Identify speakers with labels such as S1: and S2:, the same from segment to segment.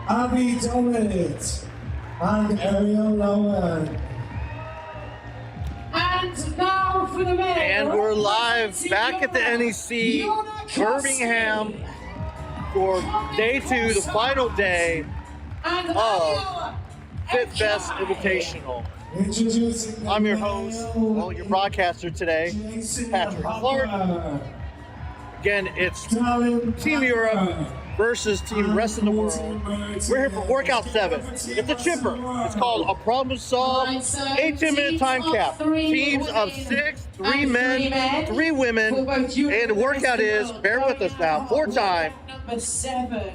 S1: Abby Dominant and Ariel Lowen.
S2: And now for the men.
S3: And we're live back at the NEC Birmingham for day 2, the final day of FitFest Invitational. I'm your host, well, your broadcaster today, Patrick Clark. Again, it's Team Europe versus Team Rest of the World. We're here for Workout 7. It's a chipper. It's called a problem solve, 8-10-minute time cap. Teams of 6, 3 men, 3 women. And the workout is, bear with us now, 4 time.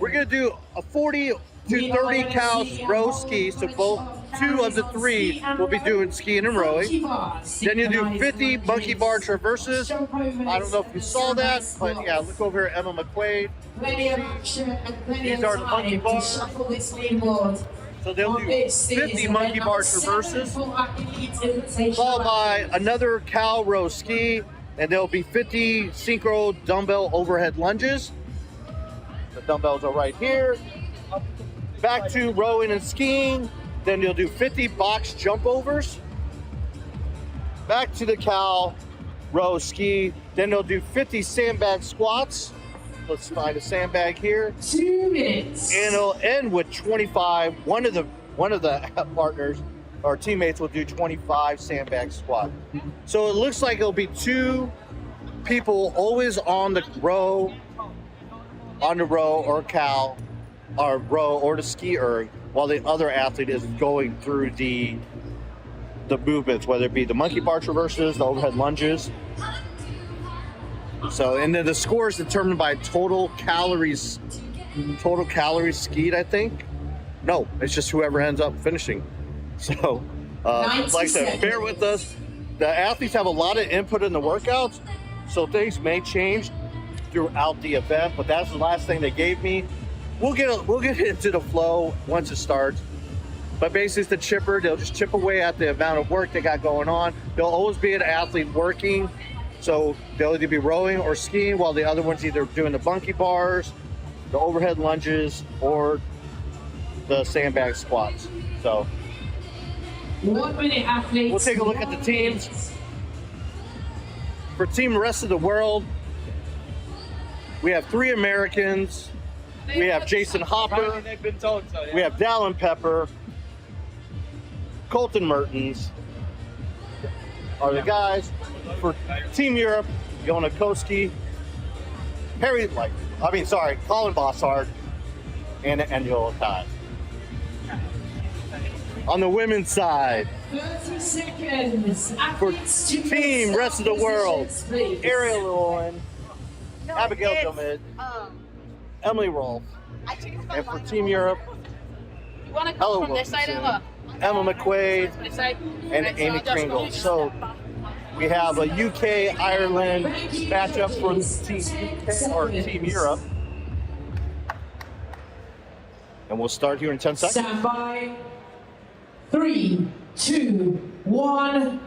S3: We're going to do a 40 to 30 cal row ski, so both 2 of the 3 will be doing skiing and rowing. Then you do 50 monkey bar traverses. I don't know if you saw that, but yeah, look over here, Emma McQuaid. These are the monkey bars. So they'll do 50 monkey bar traverses, followed by another cow row ski, and there'll be 50 synchro dumbbell overhead lunges. The dumbbells are right here. Back to rowing and skiing. Then you'll do 50 box jump overs. Back to the cow row ski. Then they'll do 50 sandbag squats. Let's find a sandbag here.
S2: 2 minutes.
S3: And it'll end with 25. One of the partners or teammates will do 25 sandbag squat. So it looks like it'll be 2 people always on the row or cow, or row or the ski erg, while the other athlete is going through the movements, whether it be the monkey bar traverses, the overhead lunges. So, and then the score is determined by total calories skied, I think. No, it's just whoever ends up finishing. So, like I said, bear with us. The athletes have a lot of input in the workouts, so things may change throughout the event, but that's the last thing they gave me. We'll get into the flow once it starts. But basically it's the chipper. They'll just chip away at the amount of work they got going on. There'll always be an athlete working. So they'll either be rowing or skiing while the other one's either doing the monkey bars, the overhead lunges, or the sandbag squats. So
S2: 1 minute, athletes.
S3: We'll take a look at the teams. For Team Rest of the World, we have 3 Americans. We have Jason Hopper, we have Dallin Pepper, Colton Mertens are the guys. For Team Europe, Yona Koski, Colin Bossard, and Angela Todd. On the women's side,
S2: 30 seconds.
S3: for Team Rest of the World, Ariel Lowen, Abigail Gomez, Emily Rolfe, and for Team Europe, Ella Wilkinson, Emma McQuaid, and Amy Kringle. So we have a UK-Ireland matchup for Team UK or Team Europe. And we'll start here in 10 seconds.
S2: Stand by. 3, 2, 1.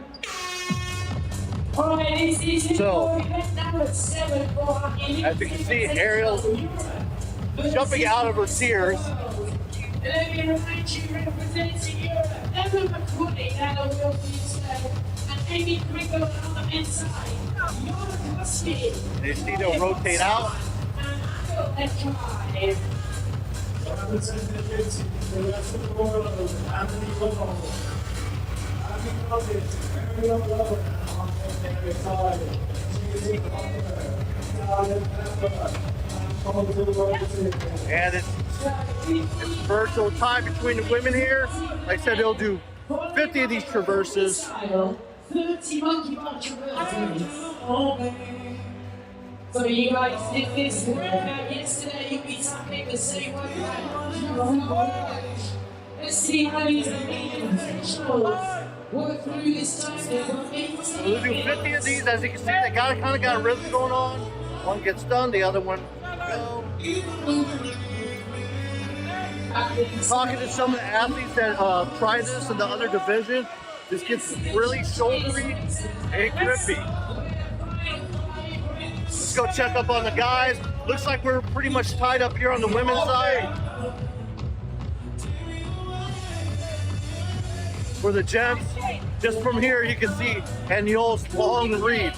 S2: All right, this is number 7 for
S3: as you can see, Ariel's jumping out of her tears.
S2: Let me remind you, representing Europe, Emma McQuaid, Ella Wilkinson, and Amy Kringle on the men's side. Yona Koski.
S3: They see they'll rotate out.
S2: And try.
S1: Representing the rest of the world, Anthony Woodall, Abby Dominant, Ariel Lowen on the side, Jason Hopper, Dallin Pepper,
S3: And it's virtual time between the women here. Like I said, they'll do 50 of these traverses.
S2: 30 monkey bar traverses. So you guys did this workout yesterday, you'll be tapping the same workout. Let's see how these individuals work through this time.
S3: We'll do 50 of these. As you can see, they kind of got a rhythm going on. One gets done, the other one go. Talking to some of the athletes that try this in the other division, this gets really shouldery and grippy. Let's go check up on the guys. Looks like we're pretty much tied up here on the women's side. For the gents, just from here you can see Daniel's long reach.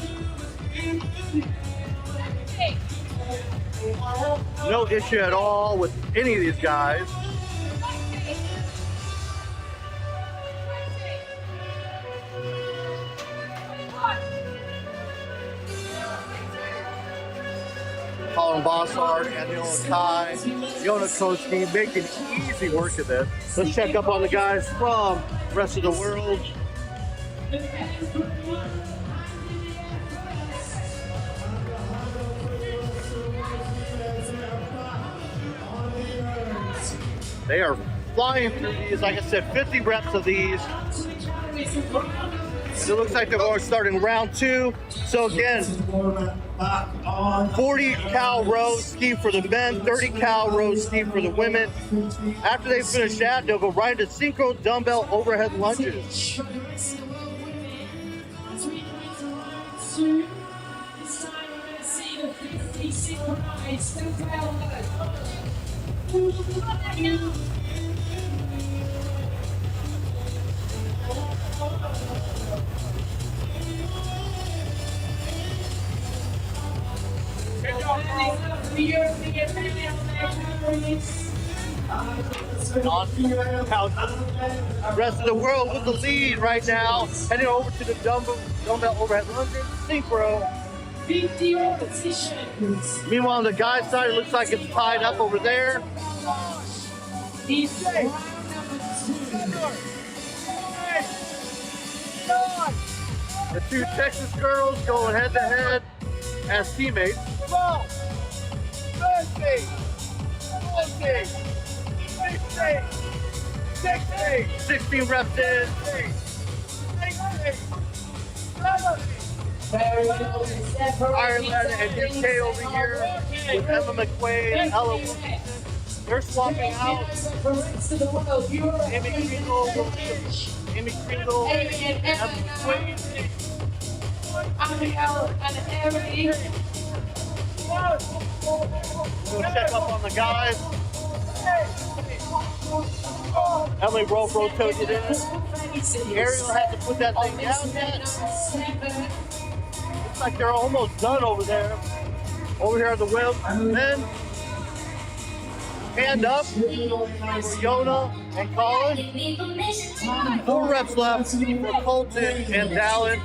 S3: No issue at all with any of these guys. Colin Bossard, Daniel Kai, Yona Koski making easy work of this. Let's check up on the guys from the rest of the world. They are flying through these, like I said, 50 reps of these. It looks like they're going starting round 2. So again, 40 cal rows ski for the men, 30 cal rows ski for the women. After they finish that, they'll go right into synchro dumbbell overhead lunges. The rest of the world with the lead right now, heading over to the dumbbell overhead lunges, synchro. Meanwhile, on the guy's side, it looks like it's tied up over there. The two Texas girls going head to head as teammates. 16 reps in. Ireland and UK over here with Emma McQuaid, Ella Wilkinson. They're swapping out. Amy Kringle, Emma McQuaid. We'll check up on the guys. Emily rotated in. Ariel had to put that thing down yet. Looks like they're almost done over there. Over here at the men. Hand up for Yona and Colin. 4 reps left for Colton and Dallin.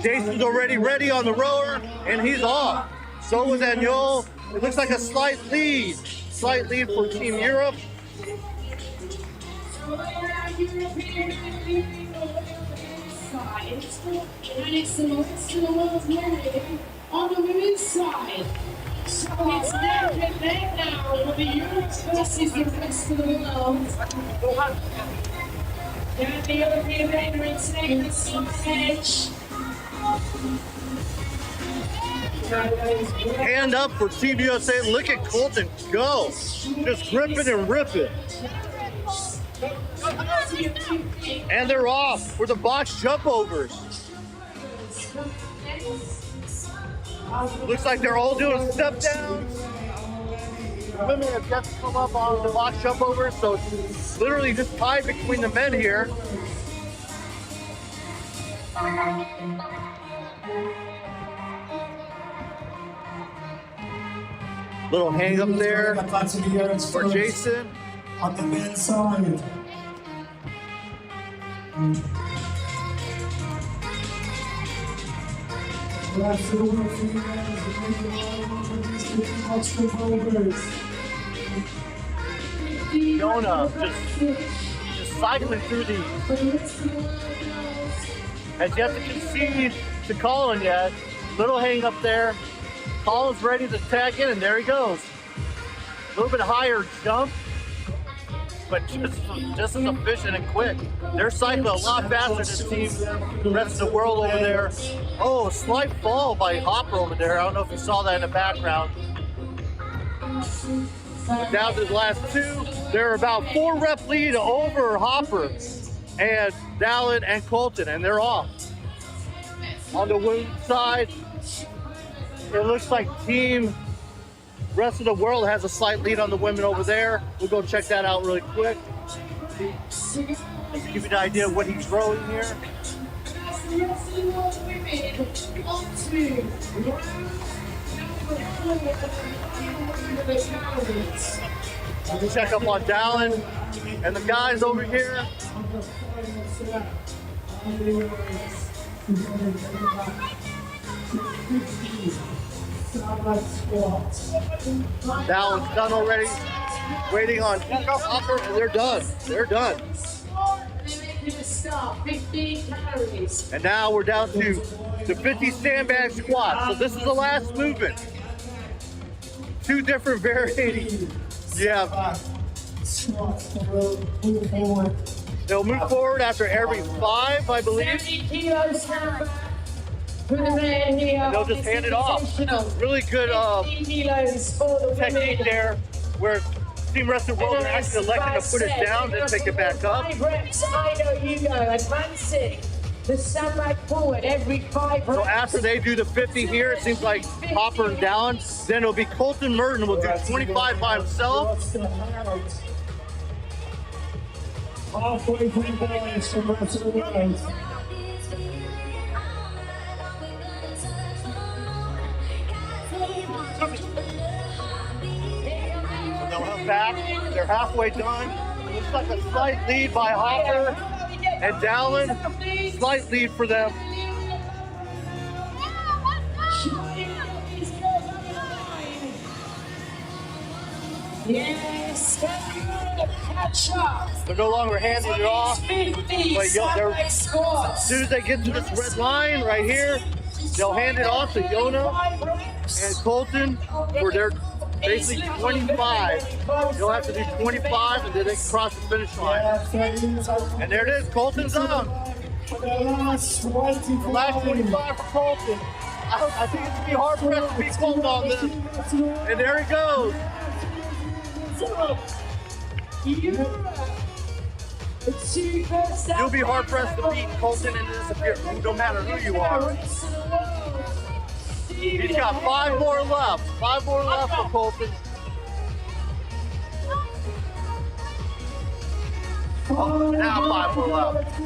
S3: Jason's already ready on the rower, and he's off. So was Daniel. It looks like a slight lead for Team Europe.
S2: On the women's side. So it's neck and neck now for the Europeans versus the rest of the world. And the European veterans take the edge.
S3: Hand up for Team USA. Look at Colton go. Just gripping and ripping. And they're off for the box jump overs. Looks like they're all doing step downs. Women have yet to come up on the box jump overs, so it's literally just tied between the men here. Little hang up there for Jason.
S1: On the men's side.
S3: Yona just cycling through these. Has yet to concede to Colin yet. Little hang up there. Colin's ready to tag in, and there he goes. A little bit higher jump, but just as efficient and quick. They're cycling a lot faster than the rest of the world over there. Oh, slight fall by Hopper over there. I don't know if you saw that in the background. But down to the last 2. They're about 4 rep lead over Hopper and Dallin and Colton, and they're off. On the women's side, it looks like Team Rest of the world has a slight lead on the women over there. We'll go check that out really quick. Give you an idea of what he's throwing here. We'll check up on Dallin and the guys over here. Dallin's done already. Waiting on upper, and they're done. They're done. And now we're down to the 50 sandbag squat. So this is the last movement. Two different variations. Yeah. They'll move forward after every 5, I believe. And they'll just hand it off. Really good technique there, where Team Rest of the World are actually electing to put it down, then take it back up.
S2: 5 reps, I know you go, advancing the sandbag forward every 5 reps.
S3: So after they do the 50 here, it seems like Hopper and Dallin, then it'll be Colton Merton will do 25 by himself.
S1: Halfway through boys from Rest of the World.
S3: They'll come back. They're halfway done. Looks like a slight lead by Hopper and Dallin. Slight lead for them.
S2: Yes, catch up.
S3: They're no longer handing it off. But as soon as they get to this red line right here, they'll hand it off to Yona and Colton for their basically 25. They'll have to do 25 and then they can cross the finish line. And there it is, Colton's on.
S1: The last 25.
S3: The last 25 for Colton. I think it's going to be hard for us to be Colton on this. And there he goes. You'll be hard pressed to beat Colton in this, no matter who you are. He's got 5 more left. 5 more left for Colton. Oh, now 5 more left.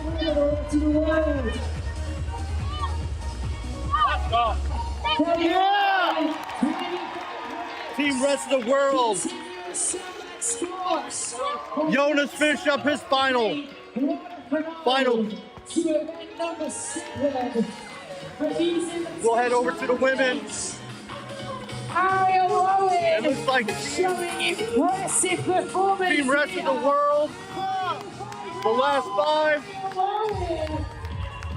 S3: Yeah! Team Rest of the World. Jonas finished up his final. We'll head over to the women. It looks like
S2: impressive performance.
S3: Team Rest of the World. The last 5.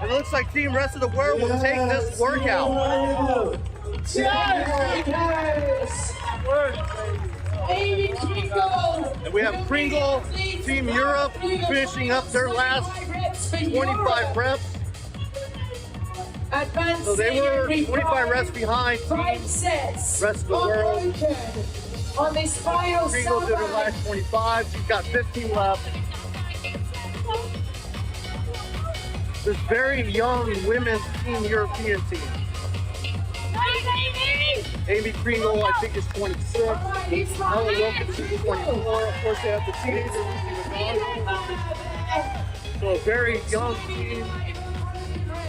S3: It looks like Team Rest of the World will take this workout. And we have Kringle, Team Europe, finishing up their last 25 reps. So they were 25 reps behind Team Rest of the World.
S2: On this final
S3: Kringle did her last 25. She's got 15 left. This very young women's Team European team. Amy Kringle, I think, is 26. Ella Wilkinson is 24. Of course, they have the teenager, Lucy. So a very young team.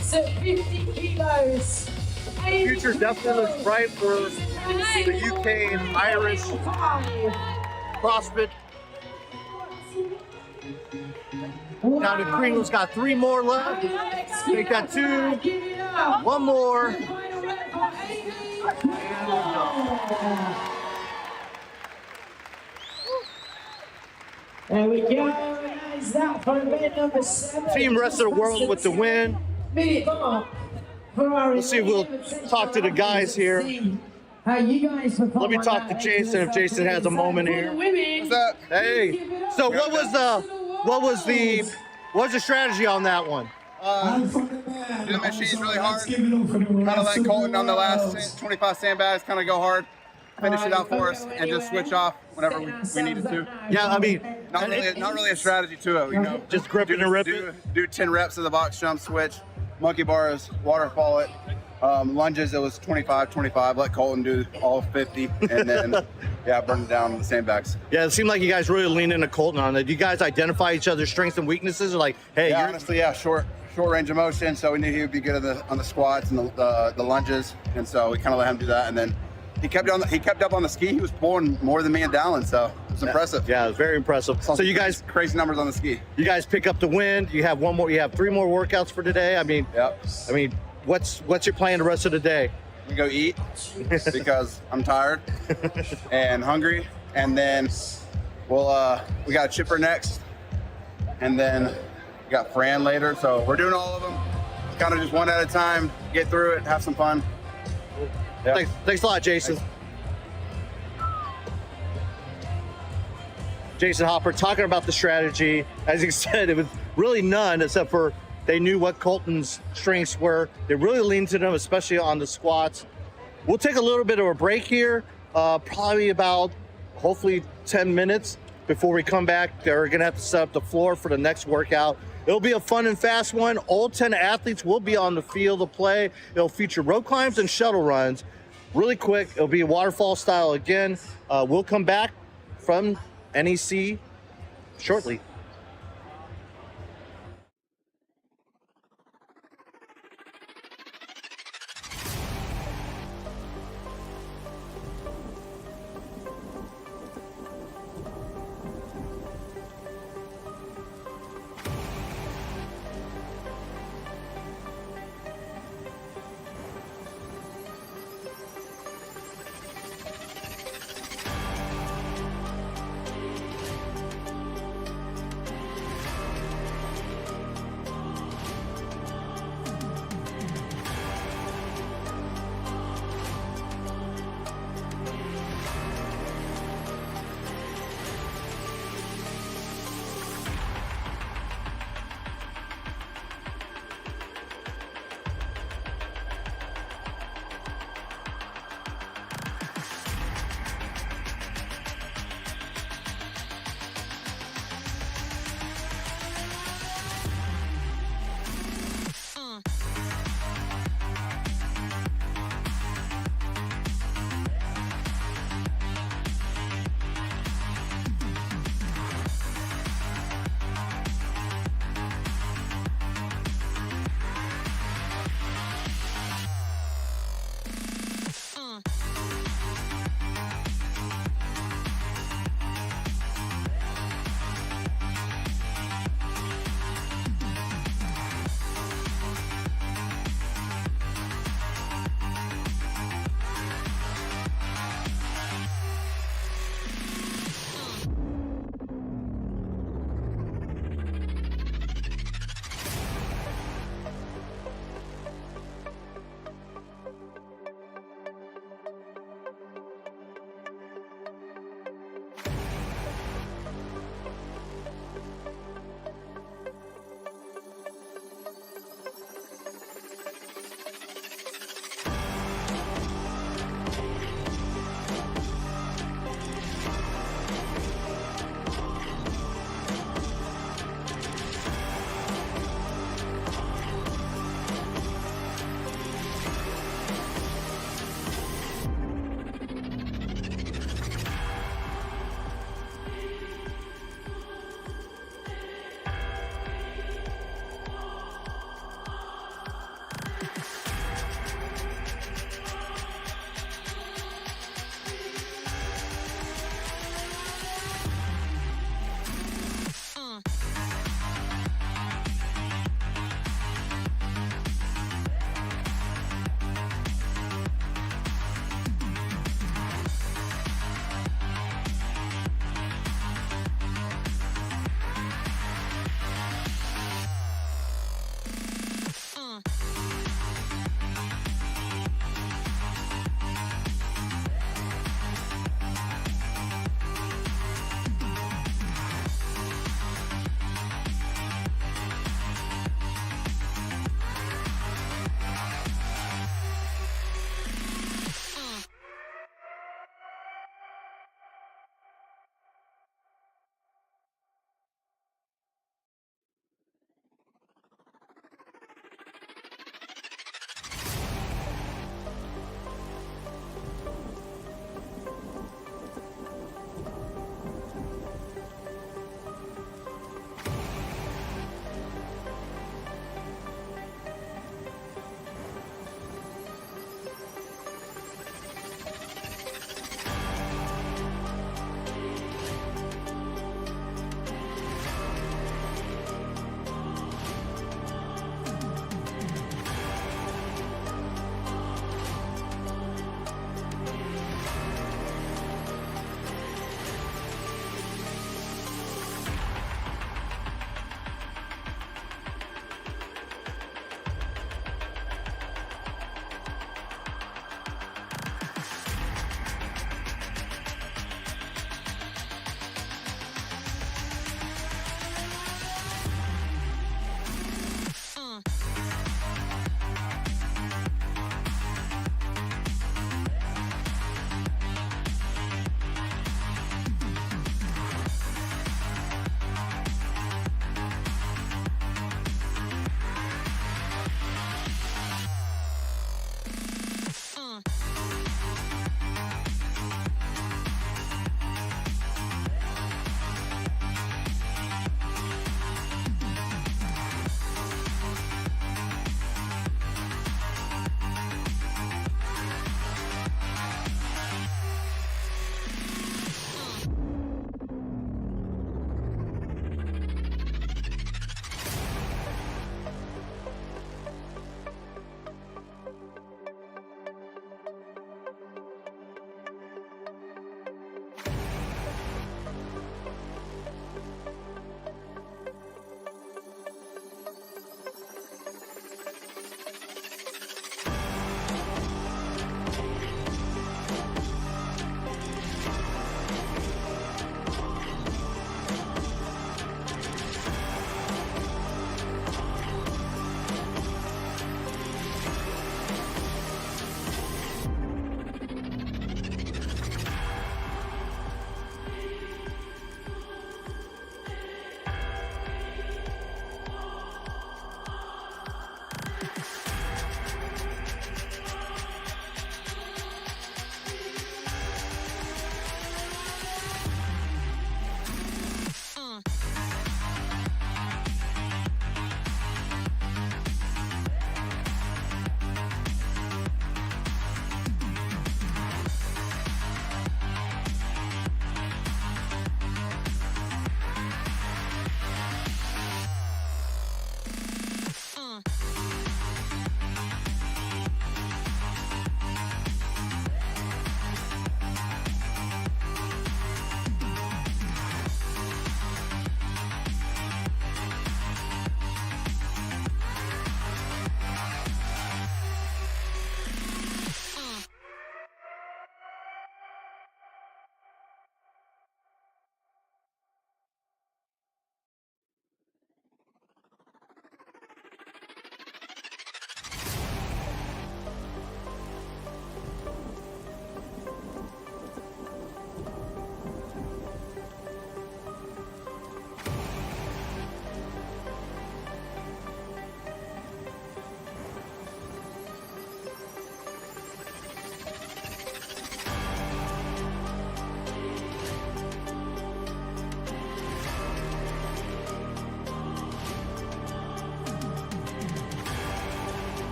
S2: So 50 kilos.
S3: The future definitely looks bright for the UK and Irish CrossFit. Now the Kringle's got 3 more left. Take that 2. 1 more.
S2: There we go. That is that for event number 7.
S3: Team Rest of the World with the win. Let's see, we'll talk to the guys here.
S2: How you guys
S3: Let me talk to Jason if Jason has a moment here.
S4: What's up?
S3: Hey. So what was the strategy on that one?
S4: Do the machines really hard. Kind of let Colton on the last 25 sandbags kind of go hard, finish it out for us, and just switch off whenever we needed to.
S3: Yeah, I mean,
S4: Not really a strategy to it, you know.
S3: Just grip it and rip it.
S4: Do 10 reps of the box jump switch, monkey bars, waterfall it, Lunges, it was 25, 25. Let Colton do all 50, and then yeah, burn it down on the sandbags.
S3: Yeah, it seemed like you guys really leaned into Colton on it. Do you guys identify each other's strengths and weaknesses, or like, hey,
S4: Yeah,
S3: you're
S4: honestly, yeah, short range of motion, so we knew he would be good on the squats and the lunges, and so we kind of let him do that, and then he kept up on the ski. He was pulling more than me and Dallin, so it was impressive.
S3: Yeah, it was very impressive. So you guys,
S4: crazy numbers on the ski.
S3: You guys pick up the win. You have 3 more workouts for today. I mean,
S4: yep.
S3: I mean, what's your plan the rest of the day?
S4: We go eat because I'm tired and hungry, and then we got a chipper next, and then we got Fran later. So we're doing all of them, kind of just one at a time. Get through it, have some fun. Yeah.
S3: Thanks a lot, Jason.
S4: Thanks.
S3: Jason Hopper talking about the strategy. As he said, it was really none except for they knew what Colton's strengths were. They really leaned to them, especially on the squats. We'll take a little bit of a break here, probably about hopefully 10 minutes before we come back. They're gonna have to set up the floor for the next workout. It'll be a fun and fast one. All 10 athletes will be on the field to play. It'll feature rope climbs and shuttle runs. Really quick, it'll be waterfall style again. We'll come back from NEC shortly.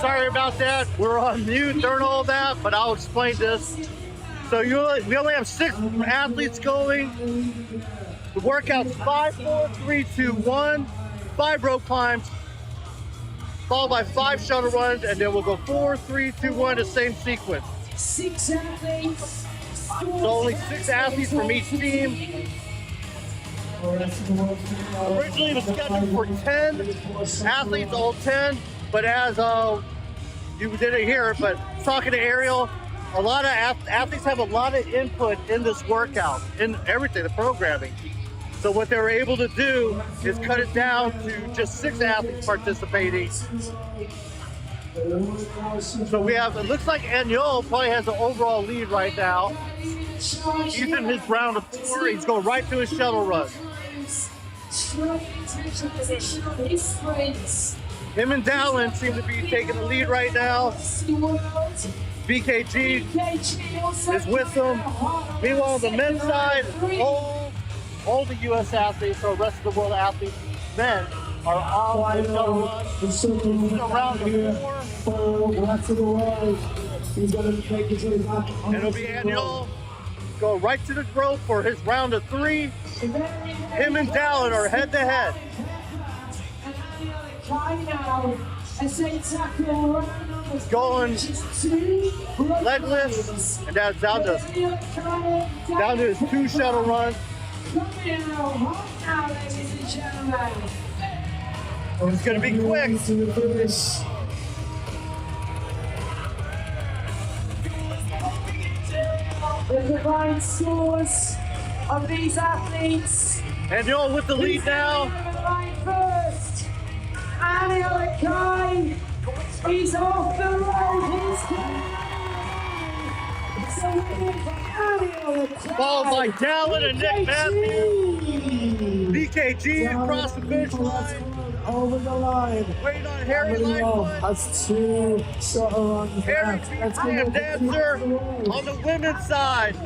S3: Sorry about that. We're on mute during all that, but I'll explain this. So we only have 6 athletes going. The workout's 5, 4, 3, 2, 1. 5 rope climbs, followed by 5 shuttle runs, and then we'll go 4, 3, 2, 1, the same sequence.
S2: 6 athletes.
S3: So only 6 athletes from each team. Originally it was scheduled for 10 athletes, all 10, but as you didn't hear it, but talking to Ariel, a lot of athletes have a lot of input in this workout, in everything, the programming. So what they were able to do is cut it down to just 6 athletes participating. So we have, it looks like Aniol probably has the overall lead right now. He's in his round of 4, he's going right to his shuttle run. Him and Dallin seem to be taking the lead right now. BKG is with them. Meanwhile, on the men's side, all the U.S. athletes or rest of the world athletes, men, are on the shuttle run. This is around the 4. And it'll be Aniol go right to the rope for his round of 3. Him and Dallin are head to head. Going leg lifts, and that's down to his 2 shuttle runs. It's going to be quick.
S2: The combined scores of these athletes.
S3: Aniol with the lead now.
S2: First, Aniol Akai. He's off the road.
S3: Followed by Dallin and Nick Matthews. BKG across the finish line.
S1: Over the line.
S3: Waiting on Harry Lightfoot.
S1: That's 2 shuttle runs.
S3: Harry Lightfoot dancer on the women's side.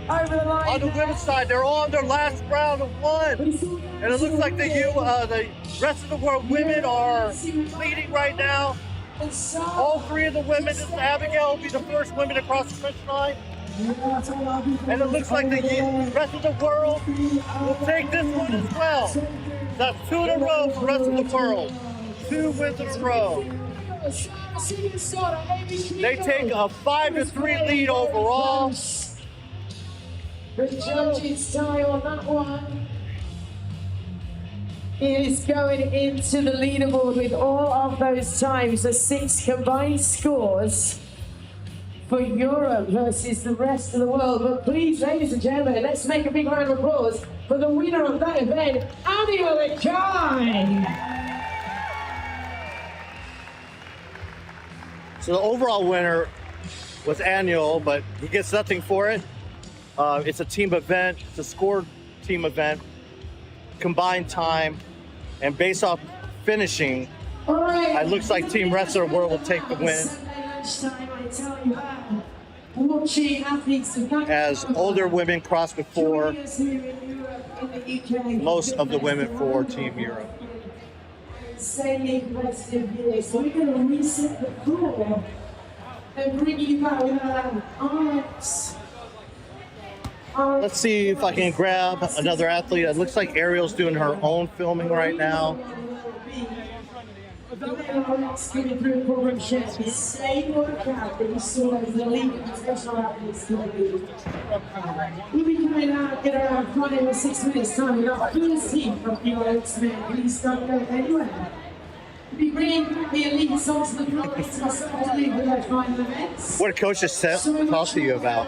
S2: Over the line.
S3: On the women's side, they're all on their last round of 1. And it looks like the rest of the world women are leading right now. All 3 of the women, this Abigail will be the first women across the finish line. And it looks like the rest of the world will take this one as well. That's 2 in a row for the rest of the world. 2 wins in a row. They take a 5-3 lead overall.
S2: The judges' tie on that one is going into the leaderboard with all of those times, the 6 combined scores for Europe versus the rest of the world. But please, ladies and gentlemen, let's make a big round of applause for the winner of that event, Aniol Akai.
S3: So the overall winner was Aniol, but he gets nothing for it. It's a team event, it's a scored team event, combined time, and based off finishing, it looks like Team Rest of the World will take the win. As older women cross before, most of the women for Team Europe.
S2: Insanely competitive here, so we're going to reset the floor and bring you back with Alex.
S3: Let's see if I can grab another athlete. It looks like Ariel's doing her own filming right now.
S2: Same workout that you saw as the elite professional athletes today. We'll be coming out at around 5 or 6 minutes time with our first team from the X-Men. Please don't go anywhere. We'll be bringing the elites onto the floor to lead with their final events.
S3: What did Coach just talk to you about?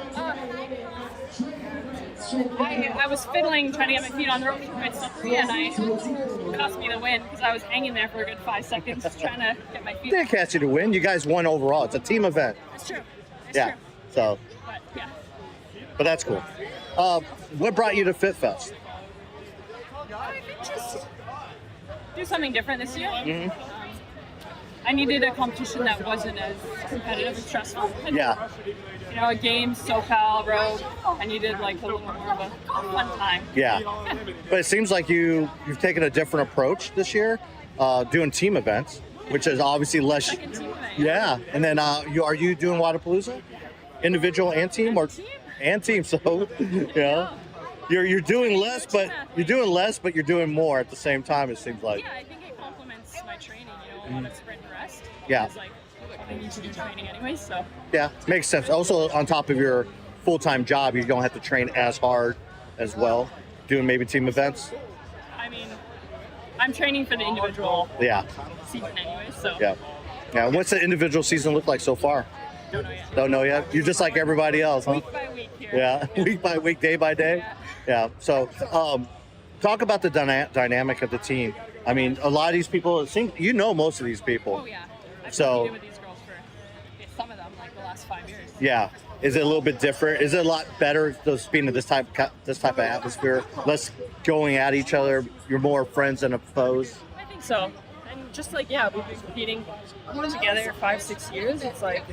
S5: I was fiddling, trying to get my feet on the rope to my stuff free, and it cost me the win because I was hanging there for a good 5 seconds trying to get my feet.
S3: Didn't catch you to win. You guys won overall. It's a team event.
S5: It's true. It's
S3: yeah.
S5: true.
S3: So. But that's cool. What brought you to FitFest?
S5: I think just do something different this year. I needed a competition that wasn't as competitive and stressful.
S3: Yeah.
S5: You know, a game, SoCal, road. I needed like a little more of a fun time.
S3: Yeah. But it seems like you've taken a different approach this year, doing team events, which is obviously less.
S5: Second team event.
S3: Yeah. And then are you doing Wadapalooza? Individual and team, or and team? So yeah. You're doing less, but you're doing more at the same time. It seems like.
S5: Yeah, I think it complements my training. You know, a lot of sprint and rest.
S3: Yeah.
S5: It's like I need to do training anyway, so.
S3: Yeah, makes sense. Also, on top of your full-time job, you don't have to train as hard as well, doing maybe team events.
S5: I mean, I'm training for the individual
S3: Yeah.
S5: season anyway, so.
S3: Yeah. Yeah. What's the individual season look like so far?
S5: Don't know yet.
S3: Don't know yet. You're just like everybody else, huh?
S5: Week by week here.
S3: Yeah. Week by week, day by day. Yeah. So, talk about the dynamic of the team. I mean, a lot of these people, you know, most of these people.
S5: Oh yeah. I've
S3: So-
S5: competed with these girls for some of them like the last 5 years.
S3: Yeah. Is it a little bit different? Is it a lot better just being in this type of atmosphere? Less going at each other. You're more friends than foes.
S5: I think so. And just like, yeah, we've been competing together 5-6 years. It's like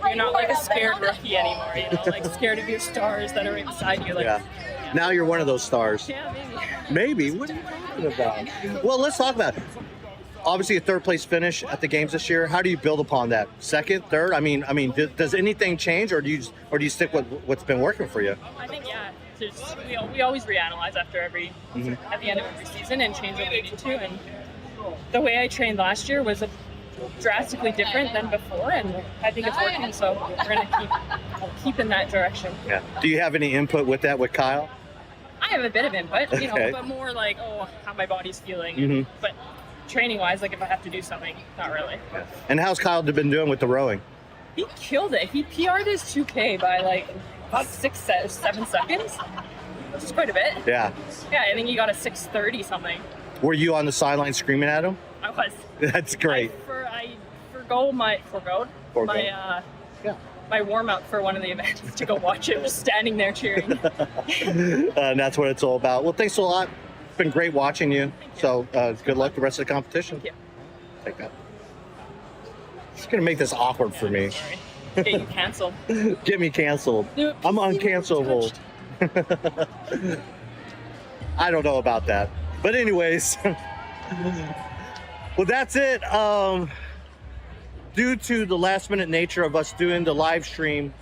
S5: you're not like a scared rookie anymore, you know, like scared of your stars that are right beside you. Like,
S3: Yeah. Now you're one of those stars.
S5: yeah, maybe.
S3: Maybe. What are you talking about? Well, let's talk about it. Obviously, a third place finish at the games this year. How do you build upon that? Second, third? I mean, does anything change, or do you stick with what's been working for you?
S5: I think, yeah, we always reanalyze after at the end of every season and change what we need to. And the way I trained last year was drastically different than before, and I think it's working. So we're gonna keep in that direction.
S3: Yeah. Do you have any input with that with Kyle?
S5: I have a bit of input, you know,
S3: Okay.
S5: but more like, how my body's feeling.
S3: Mhm.
S5: But training-wise, like if I have to do something, not really.
S3: And how's Kyle been doing with the rowing?
S5: He killed it. He PR'd his 2K by like about 7 seconds, which is quite a bit.
S3: Yeah.
S5: Yeah, I think he got a 6:30 something.
S3: Were you on the sideline screaming at him?
S5: I was.
S3: That's great.
S5: I forgo my my warm up for one of the events to go watch him just standing there cheering.
S3: And that's what it's all about. Well, thanks a lot. It's been great watching you. So good luck the rest of the competition.
S5: Thank you.
S3: Take that. It's gonna make this awkward for me.
S5: Sorry. Get you canceled.
S3: Get me canceled.
S5: Nope.
S3: I'm uncancelable. I don't know about that. But anyways, well, that's it. Due to the last minute nature of us doing the live stream,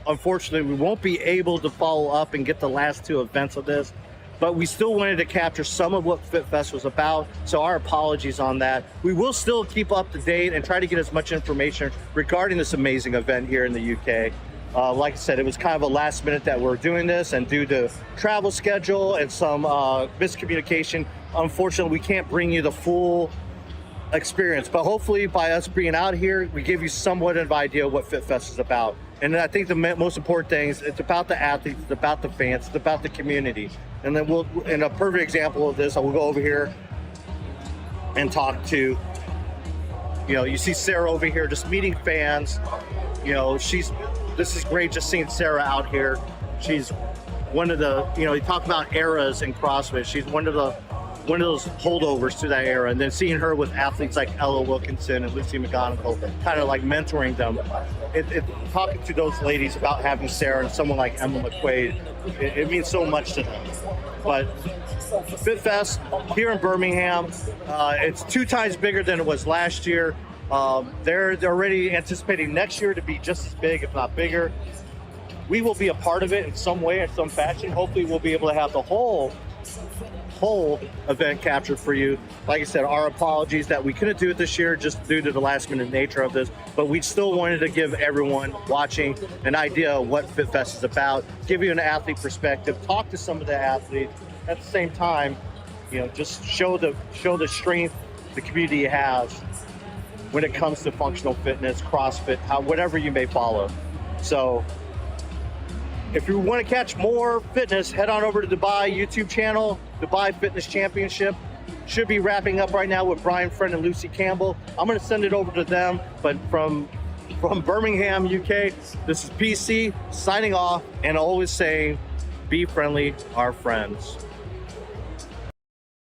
S3: unfortunately, we won't be able to follow up and get the last two events of this, but we still wanted to capture some of what FitFest was about, so our apologies on that. We will still keep up to date and try to get as much information regarding this amazing event here in the UK. Like I said, it was kind of a last minute that we're doing this, and due to travel schedule and some miscommunication, unfortunately, we can't bring you the full experience, but hopefully by us being out here, we give you somewhat of an idea of what FitFest is about. And I think the most important thing is it's about the athletes, it's about the fans, it's about the community. And then in a perfect example of this, I will go over here and talk to, you see Sarah over here just meeting fans. This is great just seeing Sarah out here. She's one of the, you talk about eras in CrossFit. She's one of those holdovers to that era, and then seeing her with athletes like Ella Wilkinson and Lucy McGonigal, kind of like mentoring them. Talking to those ladies about having Sarah and someone like Emma McQuaid, it means so much to them. But FitFest here in Birmingham, it's 2 times bigger than it was last year. They're already anticipating next year to be just as big, if not bigger. We will be a part of it in some way, in some fashion. Hopefully we'll be able to have the whole event captured for you. Like I said, our apologies that we couldn't do it this year just due to the last minute nature of this, but we still wanted to give everyone watching an idea of what FitFest is about, give you an athlete perspective, talk to some of the athletes, at the same time, just show the strength the community has when it comes to functional fitness, CrossFit, whatever you may follow. So if you want to catch more fitness, head on over to Dubai YouTube channel. Dubai Fitness Championship should be wrapping up right now with Brian Friend and Lucy Campbell. I'm going to send it over to them, but from Birmingham, UK, this is PC signing off and always saying, be friendly, our friends.